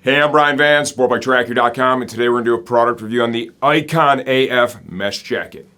Hey, I'm Brian Van, sportbiketracker.com, and today we're going to do a product review on the Ykk AF Mesh Jacket.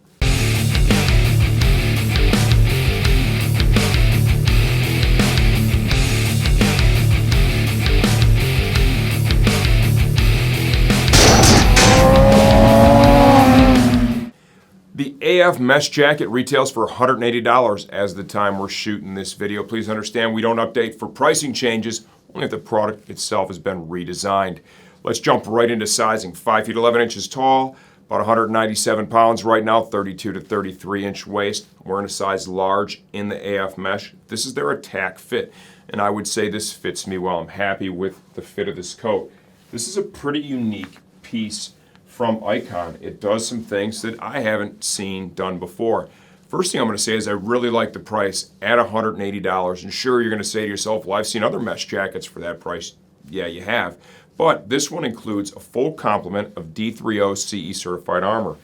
The AF Mesh Jacket retails for $180 as the time we're shooting this video. Please understand we don't update for pricing changes, only if the product itself has been redesigned. Let's jump right into sizing. 5 feet 11 inches tall, about 197 pounds right now, 32 to 33 inch waist. We're in a size large in the AF Mesh. This is their attack fit, and I would say this fits me well. I'm happy with the fit of this coat. This is a pretty unique piece from Ykk. It does some things that I haven't seen done before. First thing I'm going to say is I really like the price at $180. And sure, you're going to say to yourself, well, I've seen other mesh jackets for that price. Yeah, you have. But this one includes a full complement of D3O CE certified armor.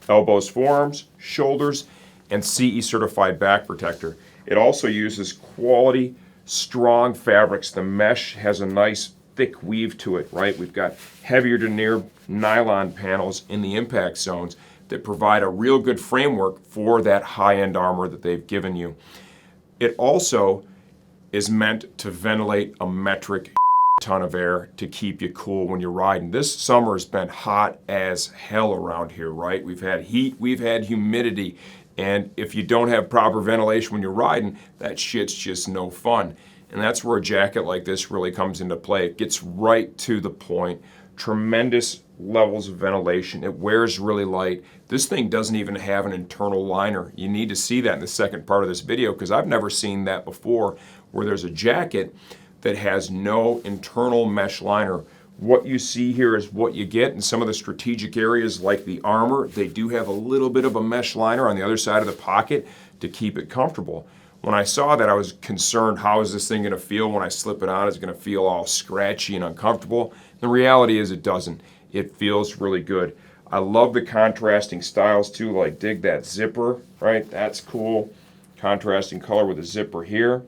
Elbows, forearms, shoulders, and CE certified back protector. It also uses quality, strong fabrics. The mesh has a nice thick weave to it, right? We've got heavier denier nylon panels in the impact zones that provide a real good framework for that high-end armor that they've given you. It also is meant to ventilate a metric ton of air to keep you cool when you're riding. This summer has been hot as hell around here, right? We've had heat, we've had humidity, and if you don't have proper ventilation when you're riding, that shit's just no fun. And that's where a jacket like this really comes into play. It gets right to the point. Tremendous levels of ventilation. It wears really light. This thing doesn't even have an internal liner. You need to see that in the second part of this video because I've never seen that before, where there's a jacket that has no internal mesh liner. What you see here is what you get in some of the strategic areas like the armor. They do have a little bit of a mesh liner on the other side of the pocket to keep it comfortable. When I saw that, I was concerned, how is this thing going to feel when I slip it on? Is it going to feel all scratchy and uncomfortable? The reality is it doesn't. It feels really good. I love the contrasting styles too, like dig that zipper, right? That's cool. Contrasting color with a zipper here.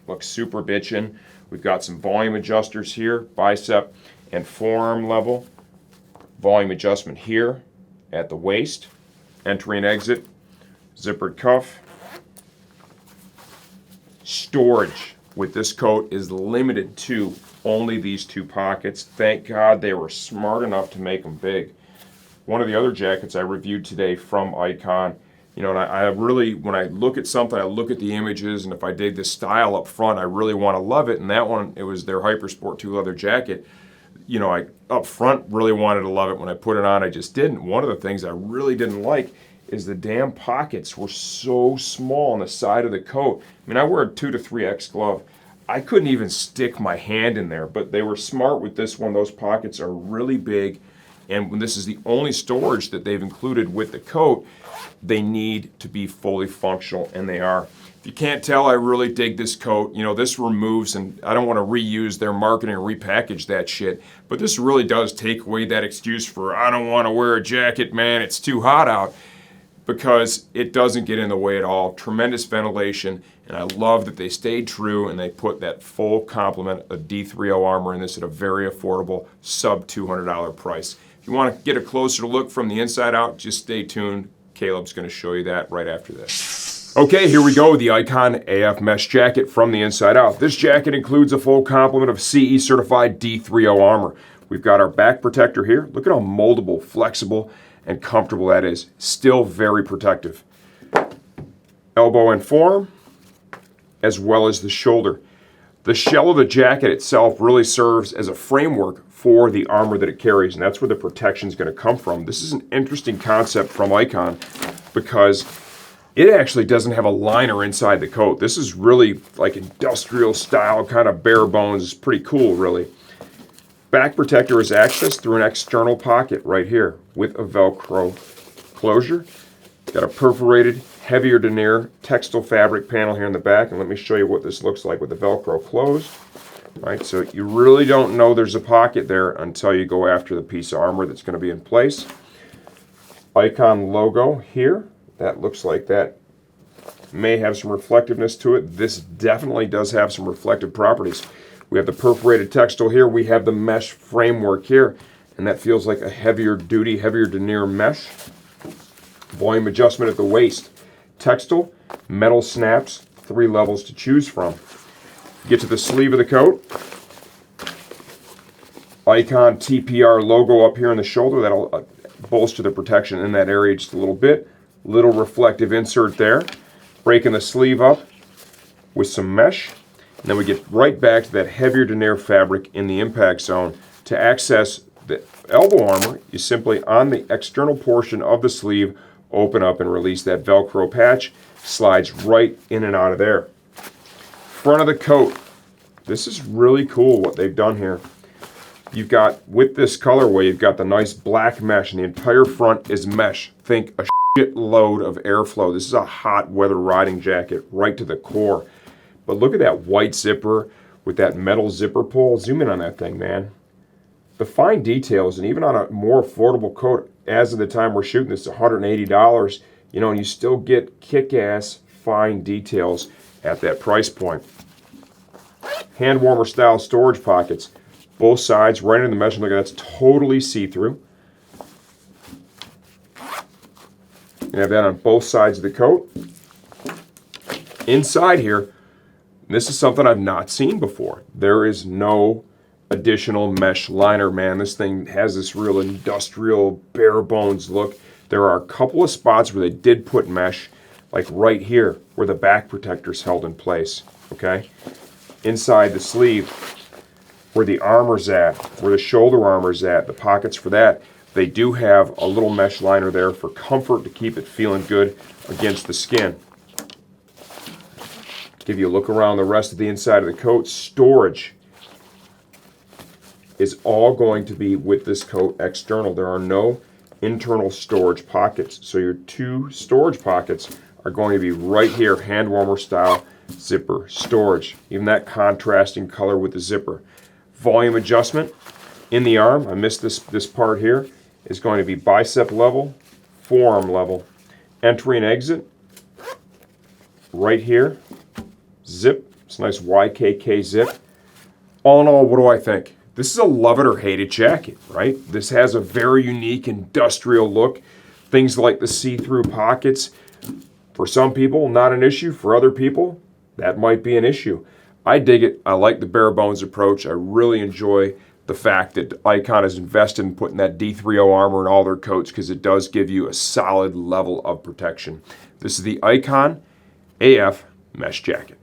Looks super bitchin'. We've got some volume adjusters here, bicep and forearm level. Volume adjustment here at the waist. Entry and exit. Zippered cuff. Storage with this coat is limited to only these two pockets. Thank God they were smart enough to make them big. One of the other jackets I reviewed today from Ykk, you know, and I really, when I look at something, I look at the images, and if I dig the style up front, I really want to love it. And that one, it was their Hypersport 2 leather jacket. You know, I up front really wanted to love it. When I put it on, I just didn't. One of the things I really didn't like is the damn pockets were so small on the side of the coat. I mean, I wear a 2 to 3X glove. I couldn't even stick my hand in there, but they were smart with this one. Those pockets are really big, and when this is the only storage that they've included with the coat, they need to be fully functional, and they are. If you can't tell, I really dig this coat. You know, this removes, and I don't want to reuse their marketing or repackage that shit, but this really does take away that excuse for, I don't want to wear a jacket, man, it's too hot out. Because it doesn't get in the way at all. Tremendous ventilation, and I love that they stayed true and they put that full complement of D3O armor in this at a very affordable sub $200 price. If you want to get a closer look from the inside out, just stay tuned. Caleb's going to show you that right after this. Okay, here we go, the Ykk AF Mesh Jacket from the inside out. This jacket includes a full complement of CE certified D3O armor. We've got our back protector here. Look at how moldable, flexible, and comfortable that is. Still very protective. Elbow and forearm, as well as the shoulder. The shell of the jacket itself really serves as a framework for the armor that it carries, and that's where the protection is going to come from. This is an interesting concept from Ykk because it actually doesn't have a liner inside the coat. This is really like industrial style, kind of bare bones. It's pretty cool, really. Back protector is accessed through an external pocket right here with a Velcro closure. Got a perforated, heavier denier textile fabric panel here in the back, and let me show you what this looks like with the Velcro closed. All right, so you really don't know there's a pocket there until you go after the piece of armor that's going to be in place. Ykk logo here. That looks like that may have some reflectiveness to it. This definitely does have some reflective properties. We have the perforated textile here. We have the mesh framework here, and that feels like a heavier duty, heavier denier mesh. Volume adjustment at the waist. Textile, metal snaps, 3 levels to choose from. Get to the sleeve of the coat. Icon TPR logo up here on the shoulder. That'll bolster the protection in that area just a little bit. Little reflective insert there. Breaking the sleeve up with some mesh. And then we get right back to that heavier denier fabric in the impact zone. To access the elbow armor, you simply, on the external portion of the sleeve, open up and release that Velcro patch. Slides right in and out of there. Front of the coat. This is really cool what they've done here. You've got, with this colorway, you've got the nice black mesh, and the entire front is mesh. Think a shitload of airflow. This is a hot weather riding jacket right to the core. But look at that white zipper with that metal zipper pull. Zoom in on that thing, man. The fine details, and even on a more affordable coat, as of the time we're shooting this, $180, you know, and you still get kick-ass fine details at that price point. Hand warmer style storage pockets. Both sides, right in the mesh. Look at that, that's totally see-through. You have that on both sides of the coat. Inside here, this is something I've not seen before. There is no additional mesh liner, man. This thing has this real industrial, bare bones look. There are a couple of spots where they did put mesh, like right here, where the back protector's held in place, okay? Inside the sleeve, where the armor's at, where the shoulder armor's at, the pockets for that, they do have a little mesh liner there for comfort to keep it feeling good against the skin. Give you a look around the rest of the inside of the coat. Storage is all going to be with this coat external. There are no internal storage pockets. So your 2 storage pockets are going to be right here, hand warmer style zipper storage. Even that contrasting color with the zipper. Volume adjustment in the arm. I missed this part here. Is going to be bicep level, forearm level. Entry and exit right here. Zip. It's a nice YKK zip. All in all, what do I think? This is a love it or hate it jacket, right? This has a very unique industrial look. Things like the see-through pockets. For some people, not an issue. For other people, that might be an issue. I dig it. I like the bare bones approach. I really enjoy the fact that Icon has invested in putting that D30 armor in all their coats, because it does give you a solid level of protection. This is the Icon AF Mesh Jacket.